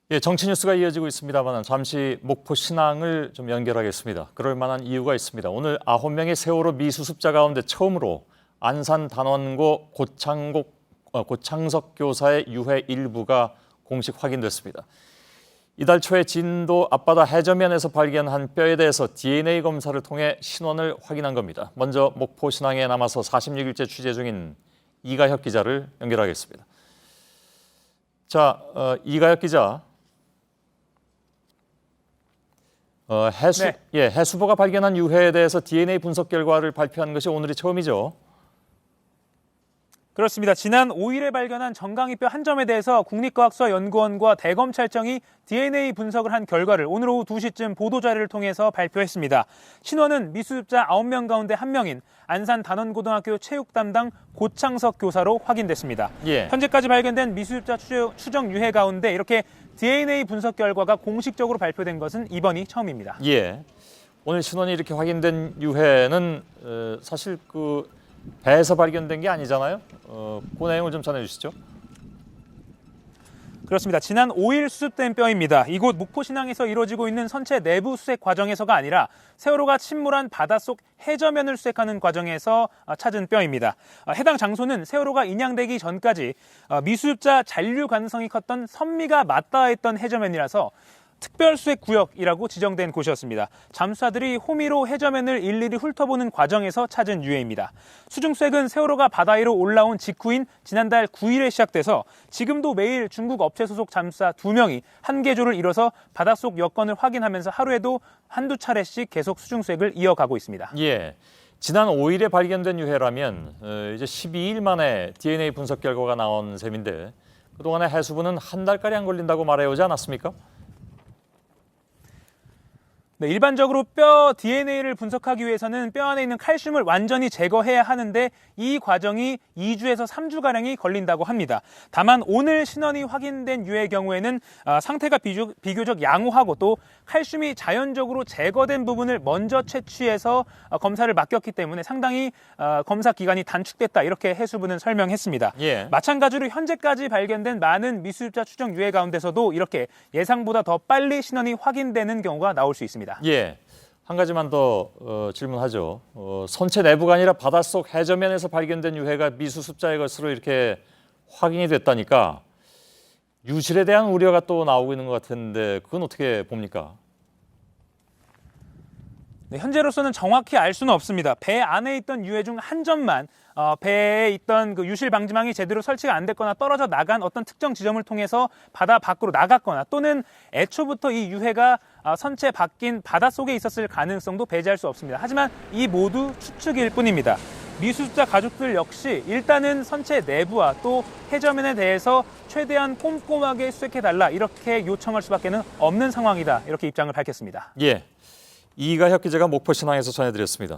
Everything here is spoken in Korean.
예, 정치 뉴스가 이어지고 있습니다만 잠시 목포 신항을 좀 연결하겠습니다. 그럴 만한 이유가 있습니다. 오늘 9명의 세월호 미수습자 가운데 처음으로 안산 단원고 고창석 교사의 유해 일부가 공식 확인됐습니다. 이달 초에 진도 앞바다 해저면에서 발견한 뼈에 대해서 DNA 검사를 통해 신원을 확인한 겁니다. 먼저 목포 신항에 남아서 46일째 취재 중인 이가혁 기자를 연결하겠습니다. 자, 이가혁 기자. 해수부가 발견한 유해에 대해서 DNA 분석 결과를 발표한 것이 오늘이 처음이죠. 그렇습니다. 지난 5일에 발견한 정강이뼈 한 점에 대해서 국립과학수사연구원과 대검찰청이 DNA 분석을 한 결과를 오늘 오후 2시쯤 보도자료를 통해서 발표했습니다. 신원은 미수습자 9명 가운데 1명인 안산 단원고등학교 체육 담당 고창석 교사로 확인됐습니다. 현재까지 발견된 미수습자 추정 유해 가운데 이렇게 DNA 분석 결과가 공식적으로 발표된 것은 이번이 처음입니다. 오늘 신원이 이렇게 확인된 유해는 사실 배에서 발견된 게 아니잖아요. 그 내용을 좀 전해주시죠. 그렇습니다. 지난 5일 수습된 뼈입니다. 이곳 목포신항에서 이루어지고 있는 선체 내부 수색 과정에서가 아니라 세월호가 침몰한 바닷속 해저면을 수색하는 과정에서 찾은 뼈입니다. 해당 장소는 세월호가 인양되기 전까지 미수습자 잔류 가능성이 컸던 선미가 맞닿아있던 해저면이라서 특별수색구역이라고 지정된 곳이었습니다. 잠수사들이 호미로 해저면을 일일이 훑어보는 과정에서 찾은 유해입니다. 수중수색은 세월호가 바다 위로 올라온 직후인 지난달 9일에 시작돼서 지금도 매일 중국 업체 소속 잠수사 2명이 한계조를 이뤄서 바닷속 여건을 확인하면서 하루에도 한두 차례씩 계속 수중수색을 이어가고 있습니다. 지난 5일에 발견된 유해라면 이제 12일 만에 DNA 분석 결과가 나온 셈인데 그동안에 해수부는 한 달가량 걸린다고 말해오지 않았습니까? 네, 일반적으로 뼈 DNA를 분석하기 위해서는 뼈 안에 있는 칼슘을 완전히 제거해야 하는데 이 과정이 2주에서 3주가량이 걸린다고 합니다. 다만 오늘 신원이 확인된 유해의 경우에는 상태가 비교적 양호하고 또 칼슘이 자연적으로 제거된 부분을 먼저 채취해서 검사를 맡겼기 때문에 상당히 검사 기간이 단축됐다 이렇게 해수부는 설명했습니다. 마찬가지로 현재까지 발견된 많은 미수습자 추정 유해 가운데서도 이렇게 예상보다 더 빨리 신원이 확인되는 경우가 나올 수 있습니다. 한 가지만 더 질문하죠. 선체 내부가 아니라 바닷속 해저면에서 발견된 유해가 미수습자의 것으로 이렇게 확인이 됐다니까 유실에 대한 우려가 또 나오고 있는 것 같은데 그건 어떻게 봅니까? 네, 현재로서는 정확히 알 수는 없습니다. 배 안에 있던 유해 중 한 점만 배에 있던 그 유실 방지망이 제대로 설치가 안 됐거나 떨어져 나간 어떤 특정 지점을 통해서 바다 밖으로 나갔거나 또는 애초부터 이 유해가 선체 밖인 바닷속에 있었을 가능성도 배제할 수 없습니다. 하지만 이 모두 추측일 뿐입니다. 미수습자 가족들 역시 일단은 선체 내부와 또 해저면에 대해서 최대한 꼼꼼하게 수색해달라 이렇게 요청할 수밖에 없는 상황이다 이렇게 입장을 밝혔습니다. 이가혁 기자가 목포신항에서 전해드렸습니다.